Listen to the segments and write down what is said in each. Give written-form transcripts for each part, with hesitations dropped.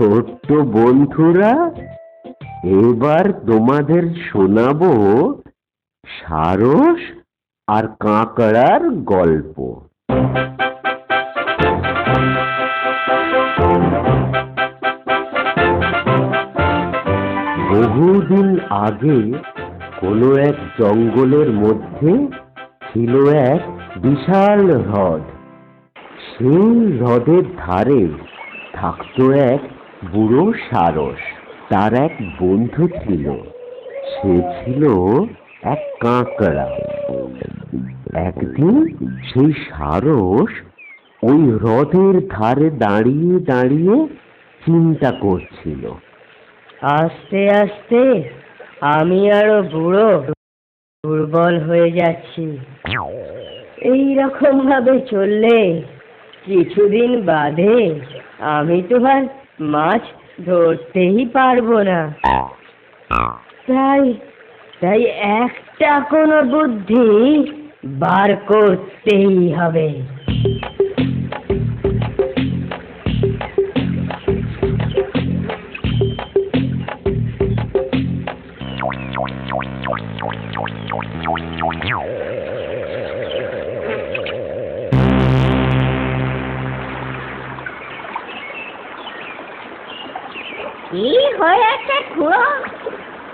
ছোট্ট বন্ধুরা, এবার তোমাদের শোনাবো সারস আর কাঁকড়ার গল্প। বহুদিন আগে কোনো এক জঙ্গলের মধ্যে ছিল এক বিশাল হ্রদ। সেই হ্রদের ধারে থাকতো এক বুড়ো সারস। তার এক বন্ধু ছিল, সে ছিল এক কাঁকড়া। একদিন সেই সারস ওই হ্রদের ধারে দাঁড়িয়ে দাঁড়িয়ে চিন্তা করছিল। আস্তে আস্তে আমি আরো বুড়ো দুর্বল হয়ে যাচ্ছি। এই রকম ভাবে চললে কিছুদিন বাদে আমি তো আর মাছ ধরতেই পারবো না। তাই তাই একটা কোনো বুদ্ধি বার করতেই হবে। কি হয়েছে খুড়ো?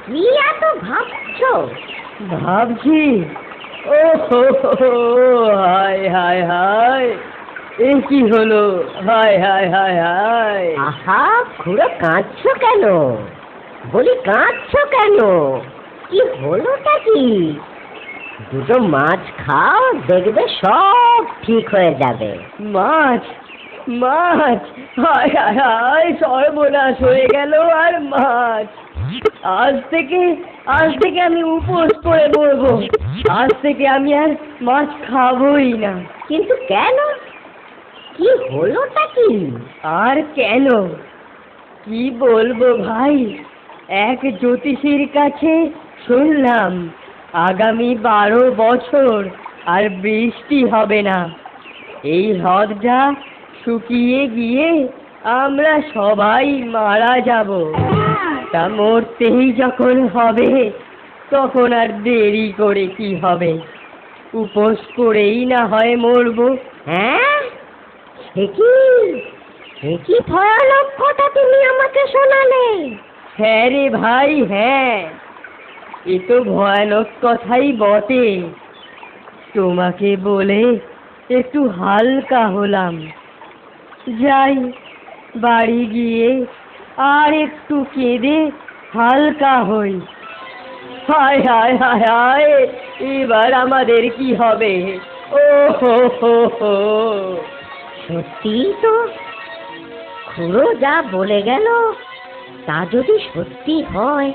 কি এত ভাবছো? ভাবছি, ও হো হো, হায় হায় হায়, এ কি হলো? হায় হায় হায় হায়। আহা খুড়ো, কাঁদছো কেন? বলি কাঁদছো কেন? কি হলোটা কি? দুটো মাছ খাও, দেখবে সব ঠিক হয়ে যাবে। মাছ মাছ, হায় হায় হায়, সর্বনাশ হয়ে গেল। আর মাছ, আজ থেকে আমি উপোস করে পড়বো। আজ থেকে আমি আর মাছ খাবোই না। কিন্তু কেন? কি হলোটা কি? আর কেন কি বলবো ভাই, এক জ্যোতিষীর কাছে শুনলাম আগামী 12 বছর আর বৃষ্টি হবে না। এই হ্রদটা শুকিয়ে গিয়ে আমরা সবাই মারা যাব। তা মরতেই যখন হবে, তখন আর দেরি করে কি হবে? উপোস করেই না হয় মরবো। হ্যাঁ, সে কি ভয়ানক কথা তুমি আমাকে শোনালে। হ্যাঁ রে ভাই, হ্যাঁ, এ তো ভয়ানক কথাই বটে। তোমাকে বলে একটু হালকা হলাম। যাই, বাড়ি গিয়ে আর একটু কেঁদে হালকা হই। হায় হায় হায় হায়, এবার আমাদের কি হবে? ও হো হো হো। সত্যি তো, খুড়ো যা বলে গেল তা যদি সত্যি হয়,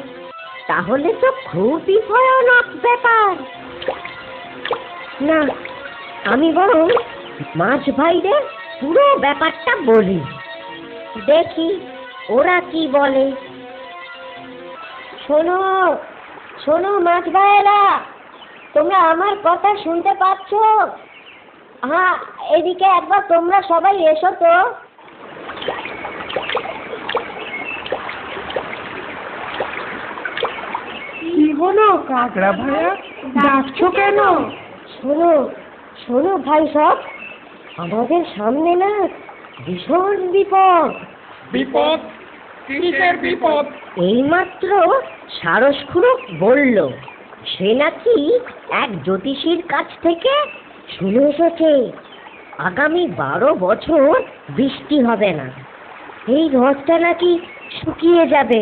তাহলে তো খুবই ভয়ানক ব্যাপার। না, আমি বরং মাছ ভাইদের পুরো ব্যাপারটা বলি, দেখি ওরা কি বলে। শোনো শোনো মাছ ভাইয়েরা, তোমরা আমার কথা শুনতে পাচ্ছ? হ্যাঁ, এদিকে একবার তোমরা সবাই এসো তো। কি হলো কাকড়া ভাইয়া, ডাকছো কেন? শোনো শোনো ভাই সব, আমাদের সামনে না ভীষণ বিপদ। বিপদ? কিসের বিপদ? এইমাত্র সারস খুড়ো বলল, সে নাকি এক জ্যোতিষীর কাছ থেকে শুনে এসেছে আগামী 12 বছর বৃষ্টি হবে না। এই হ্রদটা নাকি শুকিয়ে যাবে,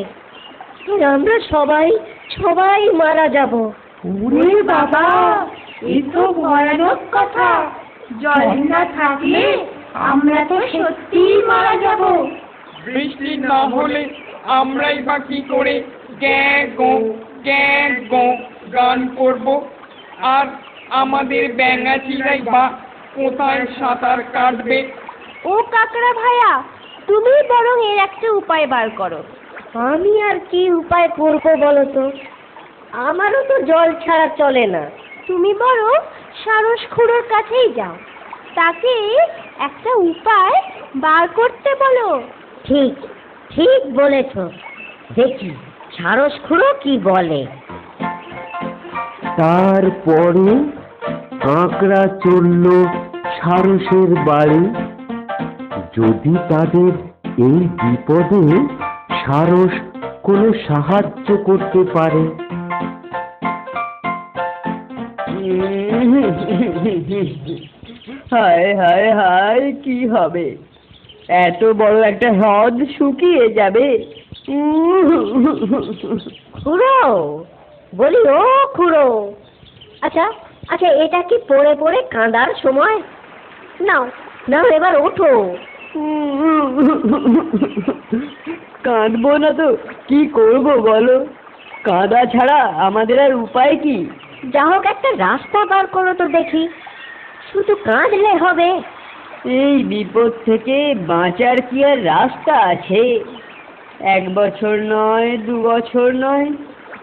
আর আমরা সবাই মারা যাব। ওরে বাবা, এ তো ভয়ানক কথা। জল না থাকলে আমরা তো সত্যিই মারা যাব। বৃষ্টি না হলে আমরাই বা কি করে গ্যাঁ গো গান করব? আর আমাদের ব্যাঙাচিরাই বা কোথায় সাঁতার কাটবে? ও কাকড়া ভাইয়া, তুমি বরং এর একটা উপায় বার করো। আমি আর কি উপায় করবো বলো তো? আমারও তো জল ছাড়া চলে না। তুমি বরং সারস খুড়োর কাছেই যাও, তাকে একটা উপায় বার করতে বলো। ঠিক ঠিক বলেছ। দেখি সারস খুড়ো কি বলে। তারপরে কাঁকড়া চলল সারসের বাড়ি। যদি তাদের এই বিপদে সারস কোনো সাহায্য করতে পারে। হায় হায় হায়, কি হবে? এত বড় একটা হ্রদ শুকিয়ে যাবে। খুড়ো, বলি ও খুড়ো, আচ্ছা আচ্ছা, এটা কি পড়ে পড়ে কাঁদার সময়? নাও নাও, এবার ওঠো। কাঁদবো না তো কি করব বলো? কাঁদা ছাড়া আমাদের আর উপায় কি? যা হোক একটা রাস্তা বার করো তো দেখি। শুধু কাঁদলে হবে? এই বিপদ থেকে বাঁচার কি আর রাস্তা আছে? 1 বছর নয়, 2 বছর নয়,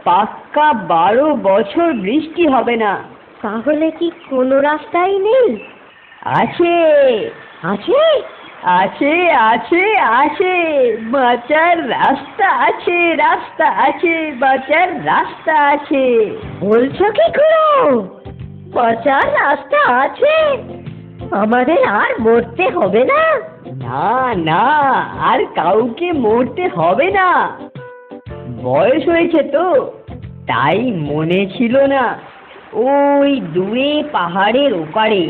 পাক্কা 12 বছর বৃষ্টি হবে না। তাহলে কি কোনো রাস্তাই নেই? আছে আছে? আছে আছে আছে, বাঁচার রাস্তা আছে, রাস্তা আছে, বাঁচার রাস্তা আছে। বলছো কি খুড়ো? বাঁচার রাস্তা আছে? আমাদের আর মরতে হবে না? না না, আর কাউকে মরতে হবে না। বয়স হয়েছে তো, তাই মনে ছিল না। ওই দূরে পাহাড়ের ওপারে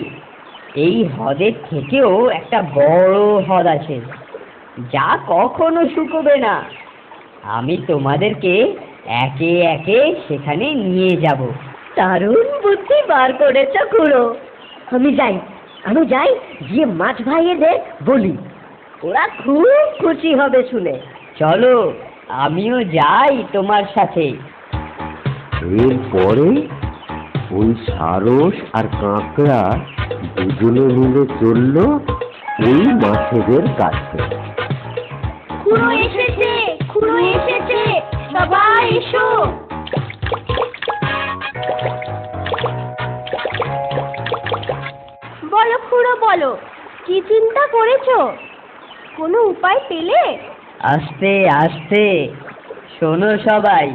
এই হ্রদের থেকেও একটা বড় হ্রদ আছে, যা কখনো শুকোবে না। আমি তোমাদেরকে একে একে সেখানে নিয়ে যাব। দারুণ বুদ্ধি বার করেছ খুড়ো। আমি যাই, গিয়ে মাছ ভাইয়েদের বলি। ওরা খুব খুশি হবে শুনে। চলো, আমিও যাই তোমার সাথে। এরপরে ওই সারস আর কাঁকড়া দুজনে মিলে চলল ওই মাছেদের কাছে। খুড়ো এসেছে, খুড়ো এসেছে, সবাই এসো। বলো খুড়ো, বলো, কি চিন্তা করেছো? কোনো উপায় পেলে? আস্তে আস্তে, শোনো সবাই।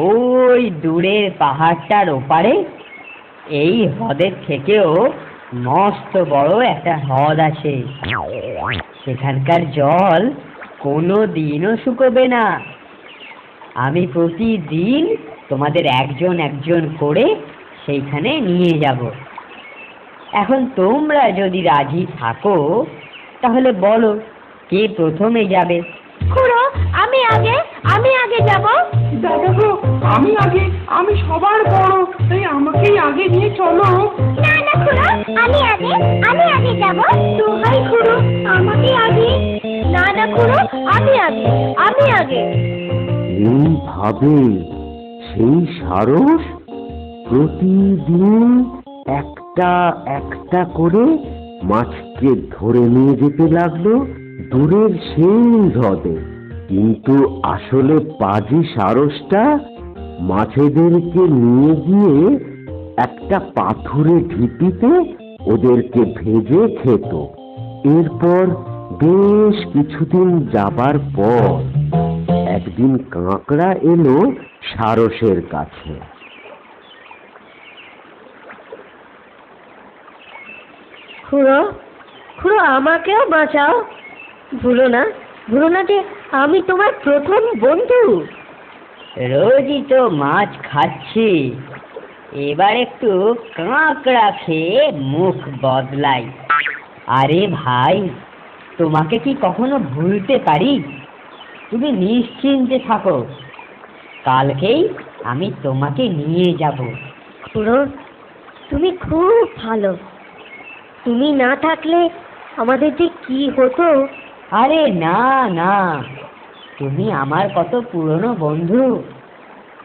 ওই দূরের পাহাড়টার ওপারে এই হ্রদের থেকেও মস্ত বড় একটা হ্রদ আছে। সেখানকার জল কোনো দিনও শুকোবে না। আমি প্রতিদিন তোমাদের একজন একজন করে সেইখানে নিয়ে যাব। এখন তোমরা যদি রাজি থাকো তাহলে বলো, কে প্রথমে যাবে? খুড়ো, আমি আগে যাব। দাদা গো, আমি আগে, আমি সবার বড়, তাই আমাকেই আগে নিয়ে চলো। না না খুড়ো, আমি আগে যাব। দোহাই খুড়ো, আমাকে আগে। না না খুড়ো, আমি আগে। এইভাবে সেই সারস প্রতিদিন একটা একটা করে মাছকে ধরে নিয়ে যেতে লাগলো দূরের সেই হ্রদে। কিন্তু আসলে পাজি সারসটা মাছেদেরকে নিয়ে গিয়ে একটা পাথুরে ঢিপিতে ওদেরকে ভেজে খেত। এরপর বেশ কিছুদিন যাবার পর একদিন কাঁকড়া এলো সারসের কাছে। খুড়ো, আমাকেও বাঁচাও। ভুলো না যে আমি তোমার প্রথম বন্ধু। রোজই তো মাছ খাচ্ছি, এবার একটু কাঁকড়া খেয়ে মুখ বদলাই। আরে ভাই, তোমাকে কি কখনো ভুলতে পারি? তুমি নিশ্চিন্তে থাকো, কালকেই আমি তোমাকে নিয়ে যাব। খুড়ো, তুমি খুব ভালো। তুমি না থাকলে আমাদের যে কি হতো। আরে না না, তুমি আমার কত পুরনো বন্ধু,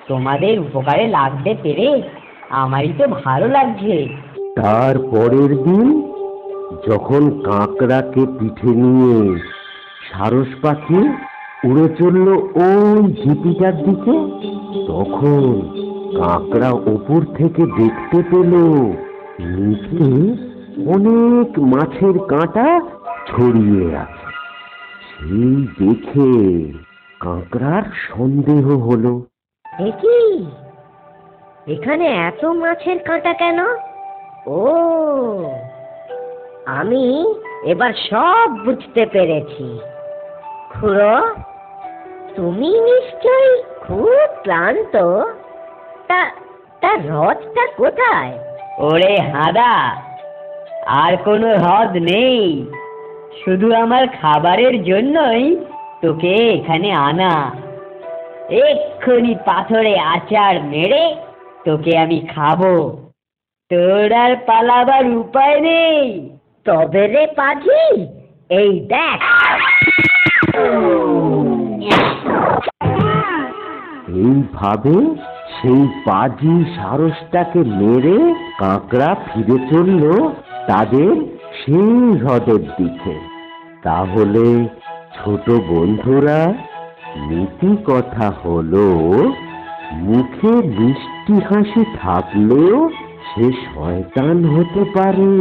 তোমাদের উপকারে লাগতে পেরে আমারই তো ভালো লাগছে। তার পরের দিন যখন কাঁকড়াকে পিঠে নিয়ে সারস পাখি উড়ে চলল ওই ঝিপিটার দিকে, তখন কাঁকড়া ওপর থেকে দেখতে পেল নিচে অনেক মাছের কাঁটা ছড়িয়ে আছে। সেই দেখে কাঁকড়ার সন্দেহ হলো। এ কি, এখানে এত মাছের কাঁটা কেন? ও, আমি এবার সব বুঝতে পেরেছি। খুড়ো, তুমি নিশ্চয়ই খুব ক্লান্ত। তা তা হ্রদটা কোথায়? ওরে হাদা, আর কোনো হ্রদ নেই, শুধু আমার খাবারের জন্যই তোকে এখানে আনা। এক্ষুনি পাথরে আচার মেরে তোকে আমি খাবো, তোর আর পালাবার উপায় নেই। তবে রে পাজি, এই দেখ। এইভাবে সেই পাজি সারসটাকে মেরে কাঁকড়া ফিরে চলল তাদের সেই হ্রদের দিকে। তাহলে ছোট বন্ধুরা, নীতি কথা হলো, মুখে মিষ্টি হাসি থাকলেও সে শয়তান হতে পারে।